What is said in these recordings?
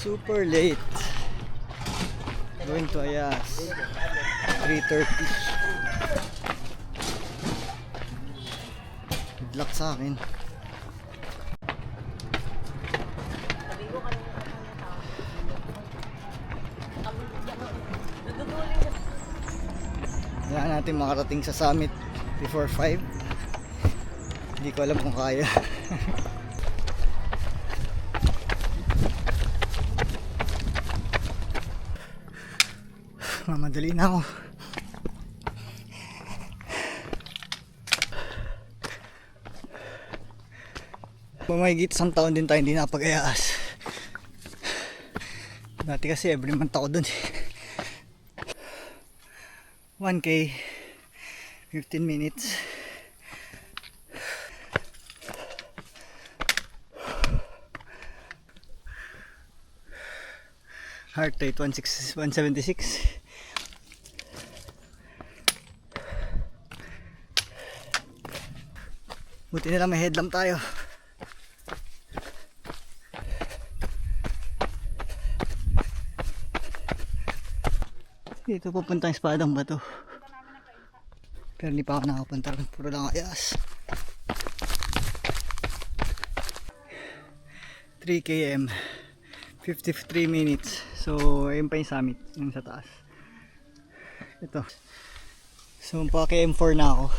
Super late. Going to Ayas. 3:30. Good luck sa akin. Kailangan natin makarating sa summit before 5. Hindi ko alam kung kaya. Mamadali na ako. Pumahigit isang taon din tayo hindi nakapag-Ayas. Dati kasi every month ako dun. 1K 15 minutes. Heart rate 176. Buti na lang may headlamp tayo. Dito pupunta yung Espadang Bato. Pero hindi pa ako nakapunta rin. Puro lang Ayas. 3 km 53 minutes. So ayun pa yung summit. Yung sa taas. Ito. So pa KM4 na ako.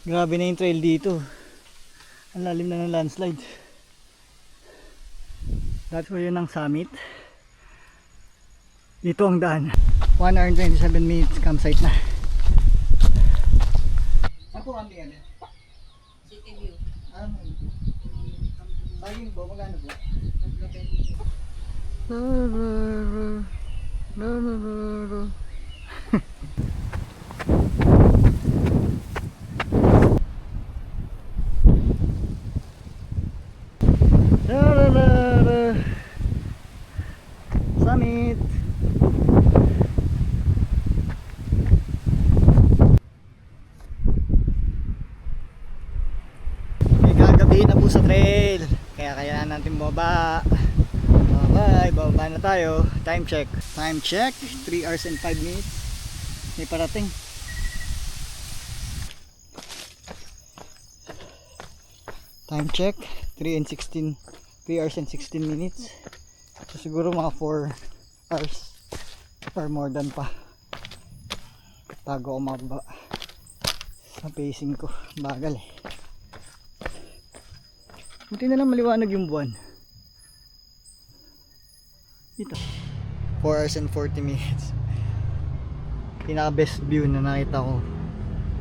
Grabe na yung trail dito. Ang lalim na ng landslide. That's where yun ang summit. Dito ang daan. 1 hour and 27 minutes campsite na. Saan po kami yan? City View. Baging po, magkano po? Summit. May gagabihin na po sa trail. Kaya natin bumaba. Okay, bababa na tayo. Time check. Time check. 3 hours and 5 minutes. May parating. Time check. 3 hours and 16 minutes. So siguro mga 4 hours or more than pa. Tago ako mababa. Sa pacing ko. Bagal eh. Buti na lang maliwanag yung buwan. Dito. 4 hours and 40 minutes. Pinaka best view na nakita ko.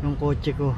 Yung kotse ko.